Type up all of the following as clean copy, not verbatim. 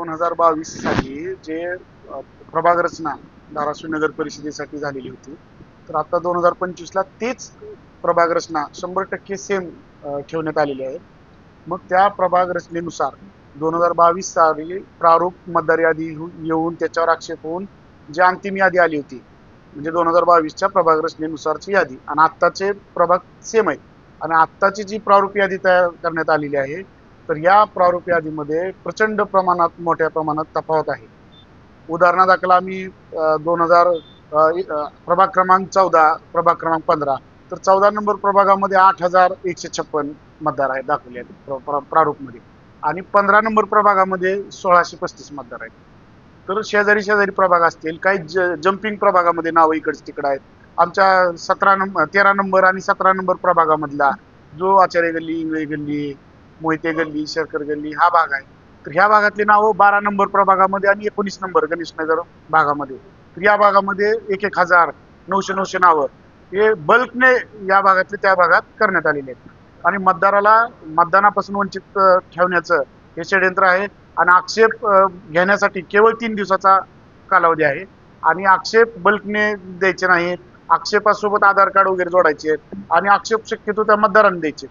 2022 साली जे प्रभाग रचना धाराशिव नगर परिषदेसाठी झालेली होती, तर आता 2025ला तेच प्रभाग रचना 100% सेम ठेवण्यात आलेली आहे. मग त्या प्रभाग रचनेनुसार 2022 साली प्रारूप मतदार यादी येऊन त्याच्यावर आक्षेप होऊन जी अंतिम यादी आली होती, म्हणजे 2022च्या प्रभाग रचनेनुसारची यादी आणि आत्ताचे प्रभाग सेम आहेत. आणि आत्ताची जी प्रारूप यादी तयार करण्यात आलेली आहे, तर या प्रारूप यादीमध्ये प्रचंड प्रमाणात मोठ्या प्रमाणात तफावत आहे. उदाहरणादाखल आम्ही 2000 प्रभाग क्रमांक 14, प्रभाग क्रमांक 15, तर 14 नंबर प्रभागामध्ये 8156 मतदार आहेत दाखवले आहेत प्रारूपमध्ये, आणि 15 नंबर प्रभागामध्ये 1635 मतदार आहेत. तर शेजारी शेजारी प्रभाग असतील, काही जम्पिंग प्रभागामध्ये नावं इकडच तिकडं आहेत. आमच्या 13 नंबर आणि 17 नंबर प्रभागामधला जो आचार्य गल्ली, इंगळे गल्ली, मोहिते गल्ली, शरकर गल्ली हा भाग आहे, तर ह्या भागातली नावं 12 नंबर प्रभागामध्ये आणि 19 नंबर गणेशनगर भागामध्ये, तर या भागामध्ये 1000 900 नावं हे बल्कने या भागातले त्या भागात करण्यात आलेले आहेत. आणि मतदाराला मतदानापासून वंचित ठेवण्याचं हे षडयंत्र आहे. आणि आक्षेप घेण्यासाठी केवळ 3 दिवसाचा कालावधी आहे. आणि आक्षेप बल्कने द्यायचे नाहीत, आक्षेपासोबत आधार कार्ड वगैरे जोडायचे आहेत, आणि आक्षेप शक्यतो त्या मतदारांनी द्यायचे.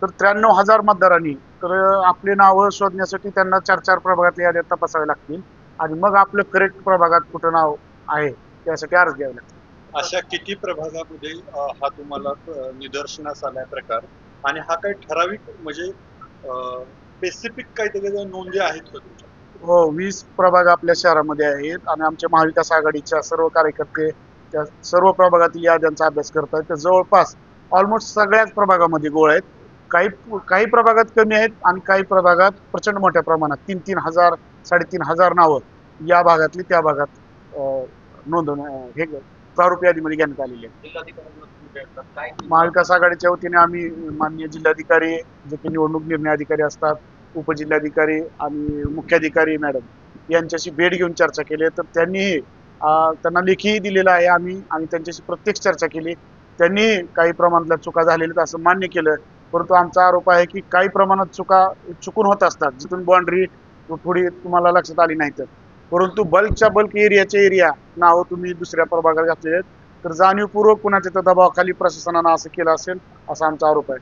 तर 93,000 मतदारांनी तर आपले नावं शोधण्यासाठी त्यांना 4 प्रभागातल्या याद्या तपासाव्या लागतील, आणि मग आपलं करेक्ट प्रभागात कुठं नाव आहे त्यासाठी अर्ज द्यावे लागतील. अशा किती प्रभागामध्ये हा तुम्हाला निदर्शनास आलाय प्रकार, आणि हा काही ठराविक म्हणजे स्पेसिफिक काही त्याच्या नोंदी आहेत का तुमच्या? हो, 20 प्रभाग आपल्या शहरामध्ये आहेत, आणि आमच्या महाविकास आघाडीच्या सर्व कार्यकर्ते त्या सर्व प्रभागातील याद्यांचा अभ्यास करत आहेत. तर जवळपास ऑलमोस्ट सगळ्याच प्रभागामध्ये गोळ आहेत. काही प्रभागात कमी आहेत, आणि काही प्रभागात प्रचंड मोठ्या प्रमाणात 3,000 3,500 नावं या भागातली त्या भागात हे प्रारूप यादीमध्ये घेण्यात आलेली आहे. महाविकास आघाडीच्या वतीने आम्ही माननीय जिल्हाधिकारी, जे की निवडणूक निर्णय अधिकारी असतात, उपजिल्हाधिकारी आणि मुख्याधिकारी मॅडम यांच्याशी भेट घेऊन चर्चा केली, तर त्यांनीही त्यांना लेखीही दिलेला आहे आम्ही, आणि त्यांच्याशी प्रत्यक्ष चर्चा केली. त्यांनी काही प्रमाणातल्या चुका झालेल्या असं मान्य केलं, परंतु आमचा आरोप आहे की काही प्रमाणात चुकून होत असतात, जिथून बाउंड्री थोडी तुम्हाला लक्षात आली नाही तर. परंतु बल्कच्या बल्क एरिया नाव तुम्ही दुसऱ्या प्रभागात घातलेले आहेत, तर जाणीवपूर्वक कुणाच्या दबावाखाली प्रशासनानं असं केलं असेल असा आमचा आरोप आहे.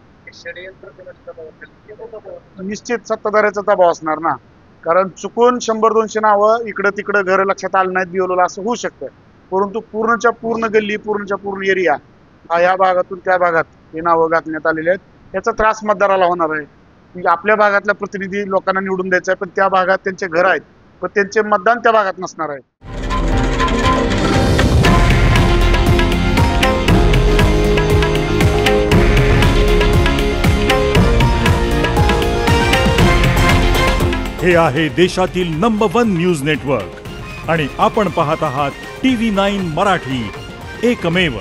निश्चित सत्ताधाऱ्याचा दबाव असणार ना, कारण चुकून 100-200 नावं इकडं तिकडं घर लक्षात आलं नाहीत बिवलं असं होऊ शकतं, परंतु पूर्णच्या पूर्ण गल्ली, पूर्णच्या पूर्ण एरिया हा या भागातून त्या भागात हे नावं घातण्यात आलेले आहेत. याचा त्रास मतदाराला होणार आहे. म्हणजे आपल्या भागातला प्रतिनिधी लोकांना निवडून द्यायचा आहे, पण त्या भागात त्यांचे घर आहेत, पण त्यांचे मतदान त्या भागात नसणार आहे. हे आहे देशातील नंबर 1 न्यूज नेटवर्क, आणि आपण पाहत आहात TV9 मराठी, एकमेव.